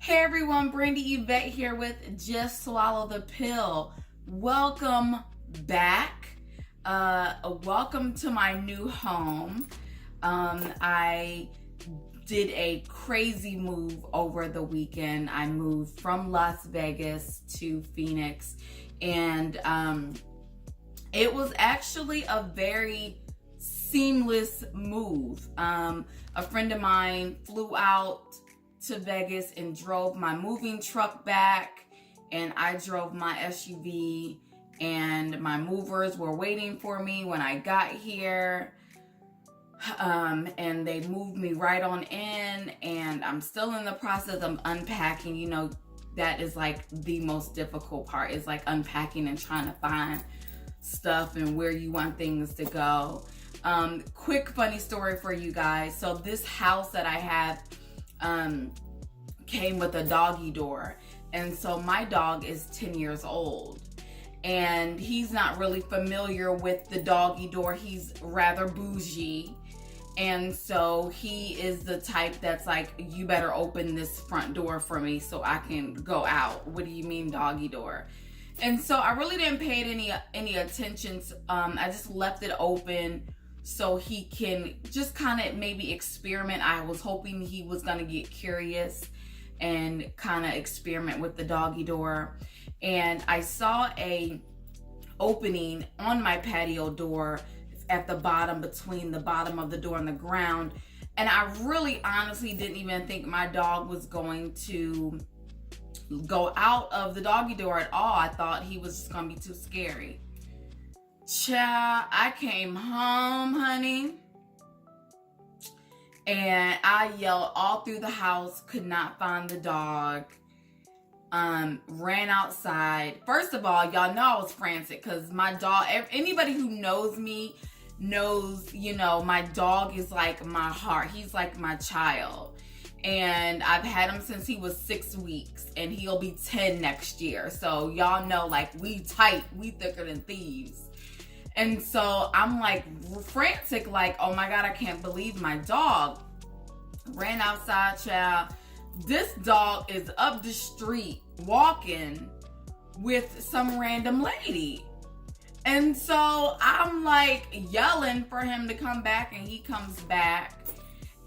Hey everyone, Brandy Yvette here with Just Swallow the Pill. Welcome back. Welcome to my new home. I did a crazy move over the weekend. I moved from Las Vegas to Phoenix, and it was actually a very seamless move. A friend of mine flew out to Vegas and drove my moving truck back, and I drove my SUV, and my movers were waiting for me when I got here, and they moved me right on in, and I'm still in the process of unpacking. You know, that is like the most difficult part, is like unpacking and trying to find stuff and where you want things to go. Quick funny story for you guys. So this house that I have came with a doggy door, and so my dog is 10 years old, and he's not really familiar with the doggy door. He's rather bougie, and so he is the type that's like, you better open this front door for me so I can go out. What do you mean doggy door? And so I really didn't pay it any attention. I just left it open so he can just kind of maybe experiment. I was hoping he was gonna get curious and kind of experiment with the doggy door. And I saw a opening on my patio door at the bottom, between the bottom of the door and the ground. And I really honestly didn't even think my dog was going to go out of the doggy door at all. I thought he was just gonna be too scary. Child, I came home, honey, and I yelled all through the house, could not find the dog. Ran outside. First of all, y'all know I was frantic because my dog, anybody who knows me knows, you know, my dog is like my heart. He's like my child. And I've had him since he was 6 weeks, and he'll be 10 next year. So y'all know, like, we tight, we thicker than thieves. And so I'm like frantic, like, oh my God, I can't believe my dog. Ran outside, child. This dog is up the street walking with some random lady. And so I'm like yelling for him to come back, and he comes back,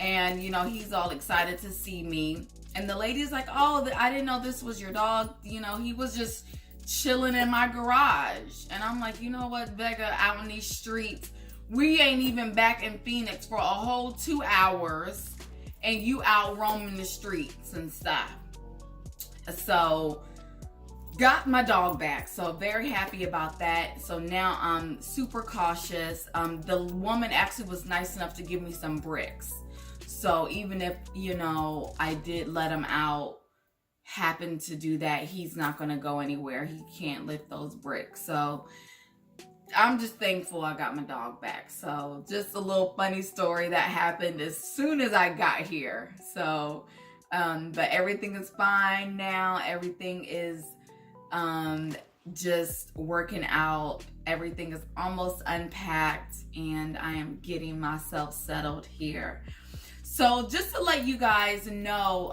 and you know, he's all excited to see me. And the lady's like, oh, I didn't know this was your dog. You know, he was just chilling in my garage. And I'm like, you know what, Vega, out in these streets, we ain't even back in Phoenix for a whole 2 hours, and you out roaming the streets and stuff. So got my dog back, so very happy about that. So now I'm super cautious. The woman actually was nice enough to give me some bricks, so even if, you know, I did let him out, happened to do that, he's not gonna go anywhere. He can't lift those bricks. So I'm just thankful I got my dog back. So just a little funny story that happened as soon as I got here. So but everything is fine now. Everything is just working out. Everything is almost unpacked, and I am getting myself settled here. So just to let you guys know,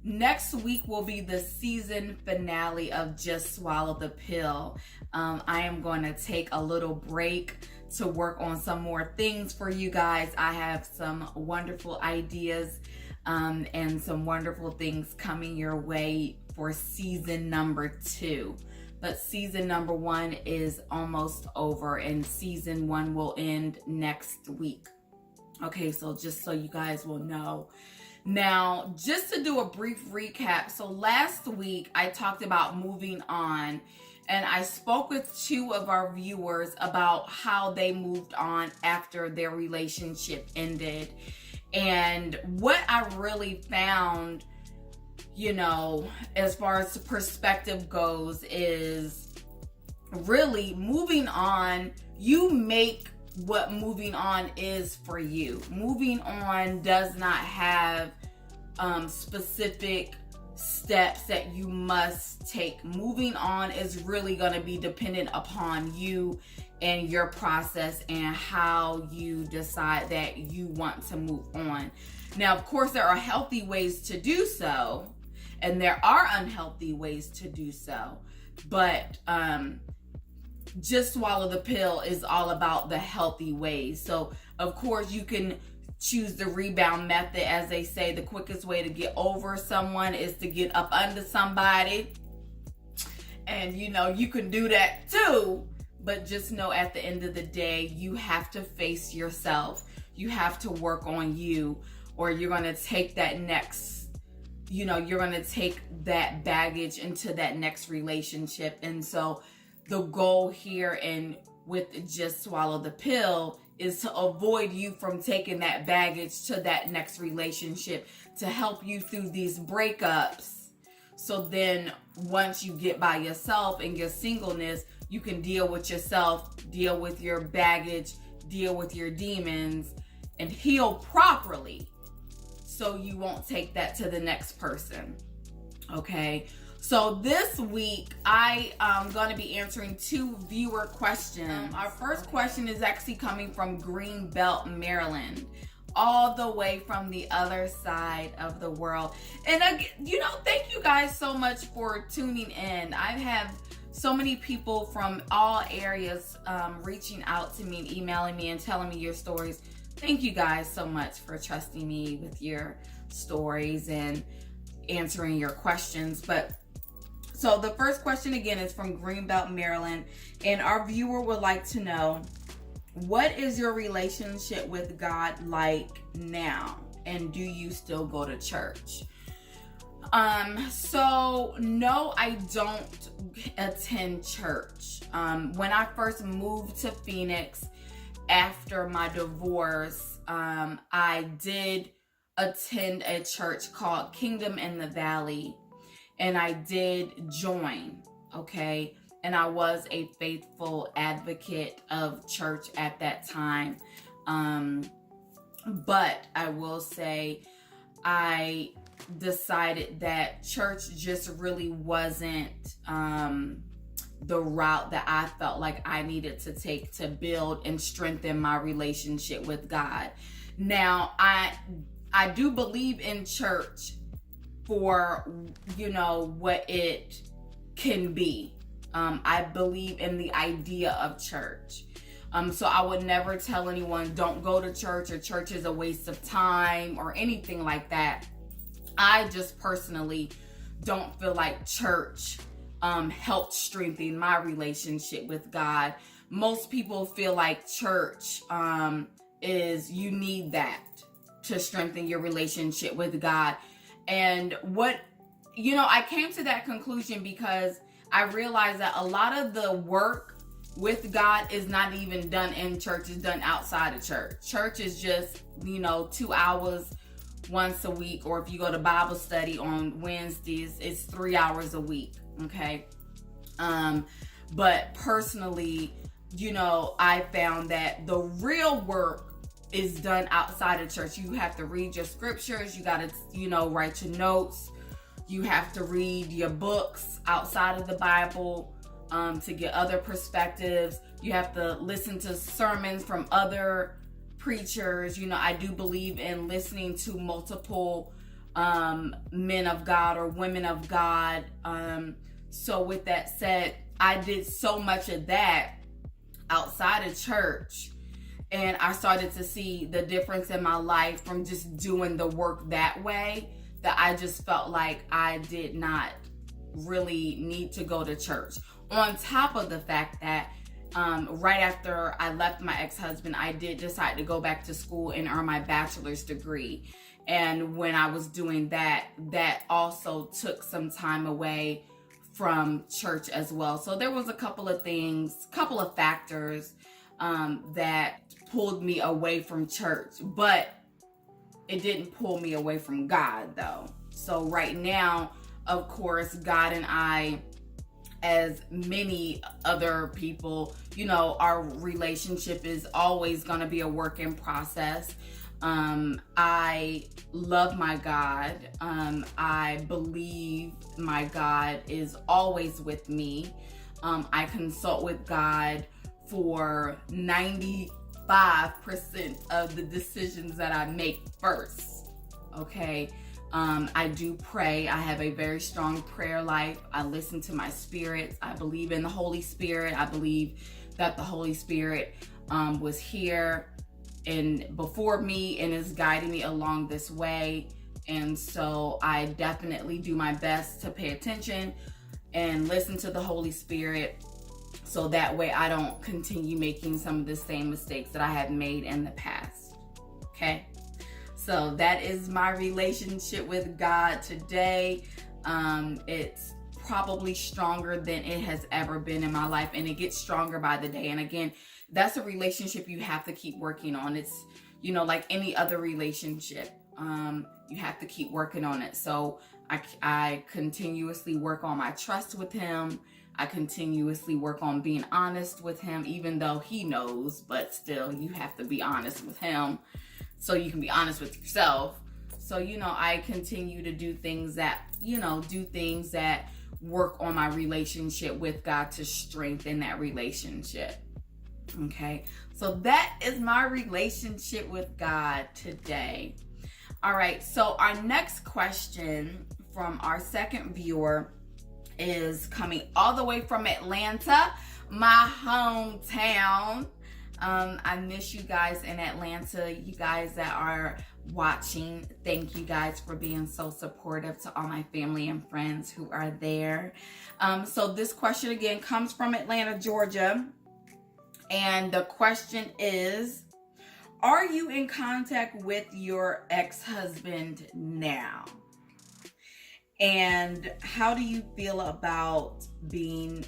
next week will be the season finale of Just Swallow the Pill. I am going to take a little break to work on some more things for you guys. I have some wonderful ideas and some wonderful things coming your way for season number 2. But season number 1 is almost over, and season 1 will end next week. Okay, so just so you guys will know. Now, just to do a brief recap, so last week I talked about moving on, and I spoke with 2 of our viewers about how they moved on after their relationship ended. And what I really found, you know, as far as the perspective goes, is really moving on, you make what moving on is for you. Moving on does not have specific steps that you must take. Moving on is really going to be dependent upon you and your process and how you decide that you want to move on. Now, of course, there are healthy ways to do so, And there are unhealthy ways to do so. But Just Swallow the Pill is all about the healthy ways. So, of course, you can choose the rebound method. As they say, the quickest way to get over someone is to get up under somebody. And, you can do that too. But just know at the end of the day, you have to face yourself. You have to work on you, or you're going to take that next, you're going to take that baggage into that next relationship. And so the goal here and with Just Swallow the Pill is to avoid you from taking that baggage to that next relationship, to help you through these breakups. So then once you get by yourself in your singleness, you can deal with yourself, deal with your baggage, deal with your demons, and heal properly, so you won't take that to the next person. Okay? So this week, I am going to be answering 2 viewer questions. Our first question is actually coming from Greenbelt, Maryland, all the way from the other side of the world. And thank you guys so much for tuning in. I have so many people from all areas reaching out to me and emailing me and telling me your stories. Thank you guys so much for trusting me with your stories and answering your questions. So the first question again is from Greenbelt, Maryland, and our viewer would like to know, what is your relationship with God like now? And do you still go to church? So no, I don't attend church. When I first moved to Phoenix after my divorce, I did attend a church called Kingdom in the Valley, and I did join, okay? And I was a faithful advocate of church at that time. But I will say, I decided that church just really wasn't the route that I felt like I needed to take to build and strengthen my relationship with God. Now, I do believe in church for, what it can be. I believe in the idea of church. So I would never tell anyone, don't go to church, or church is a waste of time, or anything like that. I just personally don't feel like church helped strengthen my relationship with God. Most people feel like church is, you need that to strengthen your relationship with God. And I came to that conclusion because I realized that a lot of the work with God is not even done in church, it's done outside of church. Church is just, 2 hours once a week, or if you go to Bible study on Wednesdays, it's 3 hours a week, okay? But personally, I found that the real work is done outside of church. You have to read your scriptures, you got to, write your notes, you have to read your books outside of the Bible to get other perspectives. You have to listen to sermons from other preachers. I do believe in listening to multiple men of God or women of God. So with that said, I did so much of that outside of church, and I started to see the difference in my life from just doing the work that way, that I just felt like I did not really need to go to church. On top of the fact that right after I left my ex-husband, I did decide to go back to school and earn my bachelor's degree. And when I was doing that, that also took some time away from church as well. So there was a couple of factors that pulled me away from church, but it didn't pull me away from God though. So right now, of course, God and I, as many other people, our relationship is always going to be a work in process. I love my God. I believe my God is always with me. I consult with God for 95% of the decisions that I make first. Okay. I do pray. I have a very strong prayer life. I listen to my spirits. I believe in the Holy Spirit. I believe that the Holy Spirit was here and before me and is guiding me along this way. And so I definitely do my best to pay attention and listen to the Holy Spirit, so that way I don't continue making some of the same mistakes that I have made in the past. Okay? So that is my relationship with God today. It's probably stronger than it has ever been in my life, and it gets stronger by the day. And again, that's a relationship you have to keep working on. It's, like any other relationship. You have to keep working on it. So I continuously work on my trust with him. I continuously work on being honest with him, even though he knows, but still you have to be honest with him so you can be honest with yourself. So, I continue to do things that work on my relationship with God to strengthen that relationship. Okay. So that is my relationship with God today. All right. So our next question from our second viewer is coming all the way from Atlanta, my hometown. I miss you guys in Atlanta. You guys that are watching, thank you guys for being so supportive to all my family and friends who are there. So this question again comes from Atlanta, Georgia. And the question is, are you in contact with your ex-husband now? And how do you feel about being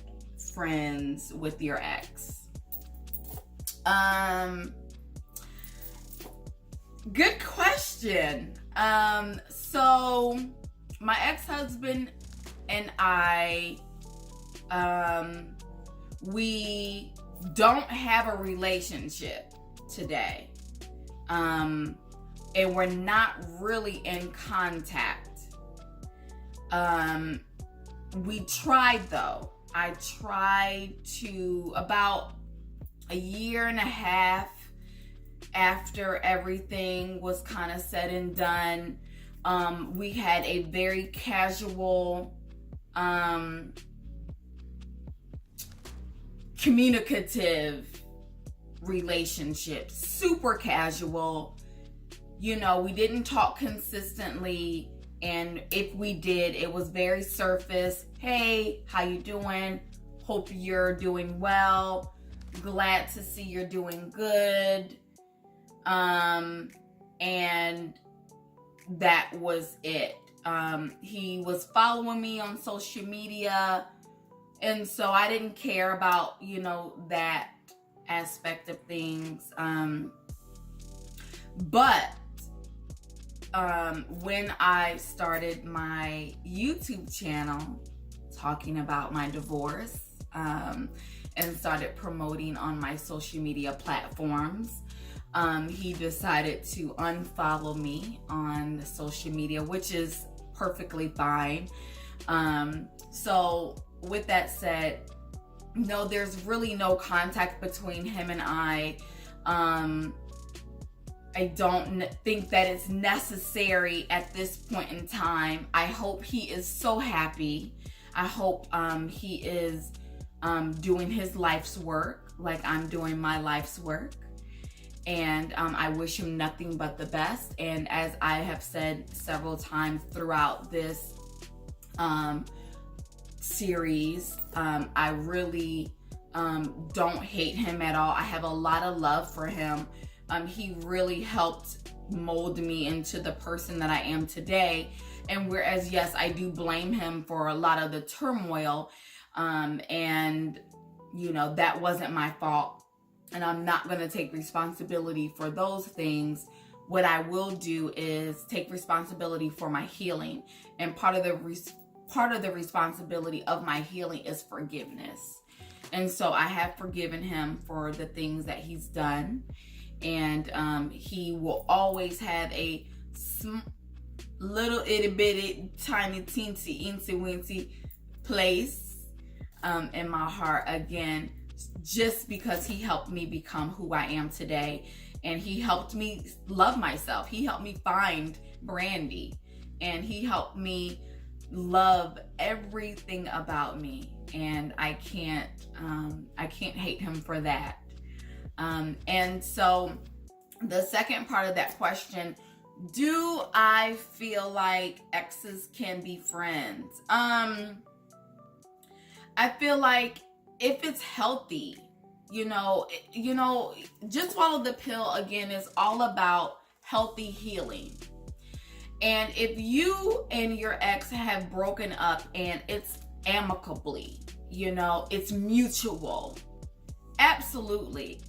friends with your ex? Good question. So my ex-husband and I, we don't have a relationship today. And we're not really in contact. We tried though. I tried to, about a year and a half after everything was kind of said and done, we had a very casual, communicative relationship, super casual. We didn't talk consistently, and if we did, it was very surface. Hey, how you doing? Hope you're doing well. Glad to see you're doing good. And that was it. He was following me on social media, and so I didn't care about, that aspect of things. But when I started my YouTube channel talking about my divorce, and started promoting on my social media platforms, he decided to unfollow me on the social media, which is perfectly fine. So with that said, no, there's really no contact between him and I. I don't think that it's necessary at this point in time. I hope he is so happy. I hope he is doing his life's work like I'm doing my life's work. And I wish him nothing but the best. And as I have said several times throughout this series, I really don't hate him at all. I have a lot of love for him. He really helped mold me into the person that I am today. And whereas, yes, I do blame him for a lot of the turmoil, and that wasn't my fault. And I'm not going to take responsibility for those things. What I will do is take responsibility for my healing. And part of the responsibility of my healing is forgiveness. And so I have forgiven him for the things that he's done. And he will always have a little itty bitty tiny teensy incy wincy place in my heart, again, just because he helped me become who I am today. And he helped me love myself. He helped me find Brandy. and he helped me love everything about me, and I can't hate him for that. And so the second part of that question, do I feel like exes can be friends? I feel like if it's healthy, Just Swallow the Pill, again, is all about healthy healing. And if you and your ex have broken up and it's amicably, it's mutual, absolutely.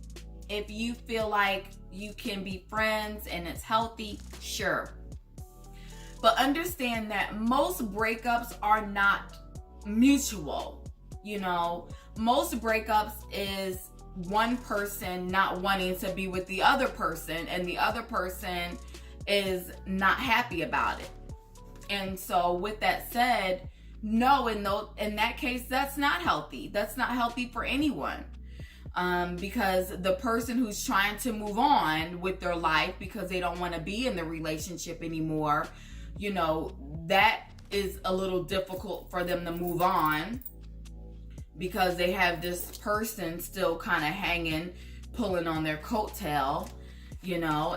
If you feel like you can be friends and it's healthy, sure. But understand that most breakups are not mutual. Most breakups is one person not wanting to be with the other person, and the other person is not happy about it. And so with that said, no, in that case, that's not healthy. That's not healthy for anyone. Because the person who's trying to move on with their life because they don't want to be in the relationship anymore, that is a little difficult for them to move on, because they have this person still kind of hanging, pulling on their coattail,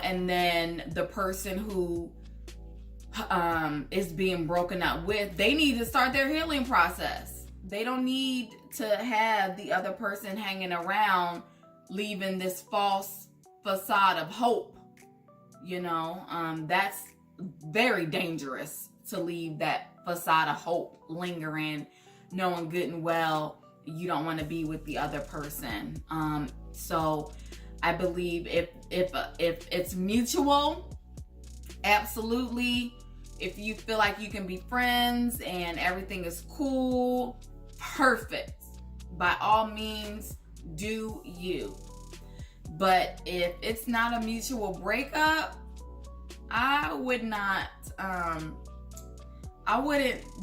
and then the person who is being broken up with, they need to start their healing process. They don't need to have the other person hanging around, leaving this false facade of hope. That's very dangerous, to leave that facade of hope lingering, knowing good and well you don't want to be with the other person. So I believe if it's mutual, absolutely. If you feel like you can be friends and everything is cool, perfect. By all means, do you. But if it's not a mutual breakup, I wouldn't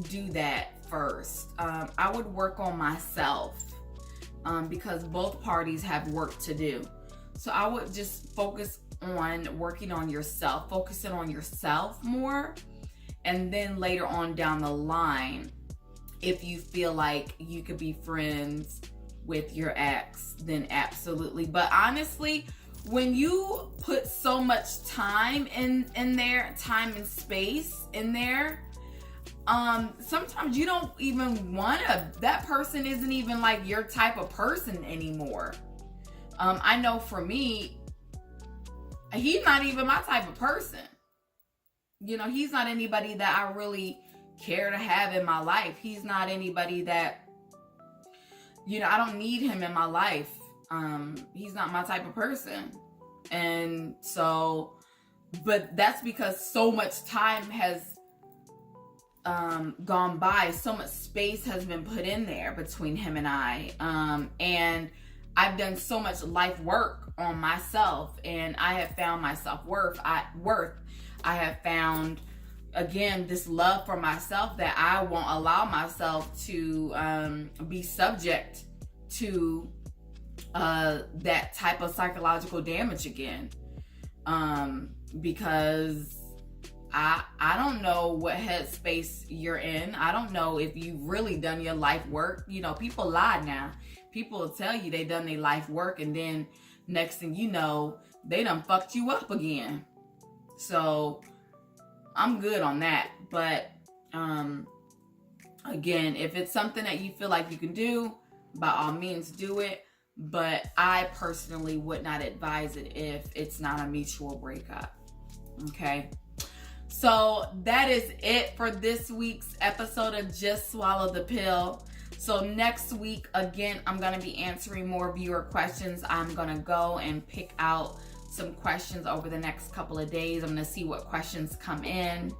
do that first. I would work on myself, because both parties have work to do. So I would just focus on working on yourself, focusing on yourself more. And then later on down the line, if you feel like you could be friends with your ex, then absolutely. But honestly, when you put so much time in there, time and space in there, sometimes you don't even that person isn't even like your type of person anymore. I know for me, he's not even my type of person. He's not anybody that I really care to have in my life. He's not anybody that, I don't need him in my life. He's not my type of person. And so, but that's because so much time has gone by, so much space has been put in there between him and I. And I've done so much life work on myself, and I have found my self-worth. I have found, again, this love for myself, that I won't allow myself to be subject to that type of psychological damage again. Because I don't know what headspace you're in. I don't know if you've really done your life work. People lie now. People will tell you they done their life work, and then next thing you know, they done fucked you up again. So I'm good on that. But again, if it's something that you feel like you can do, by all means do it. But I personally would not advise it if it's not a mutual breakup. Okay? So that is it for this week's episode of Just Swallow the Pill. So next week, again, I'm going to be answering more viewer questions. I'm going to go and pick out some questions over the next couple of days. I'm going to see what questions come in.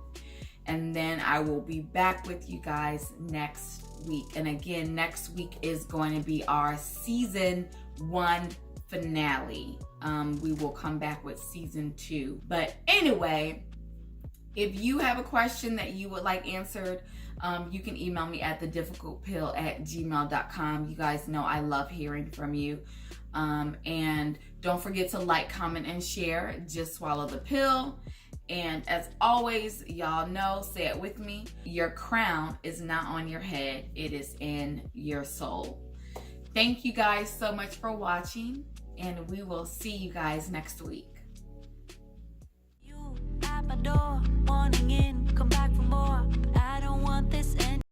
And then I will be back with you guys next week. And again, next week is going to be our season 1 finale. We will come back with season 2. But anyway, if you have a question that you would like answered, you can email me at thedifficultpill@gmail.com. You guys know I love hearing from you. And don't forget to like, comment, and share. Just Swallow the Pill. And as always, y'all know, say it with me, your crown is not on your head, it is in your soul. Thank you guys so much for watching, and we will see you guys next week. You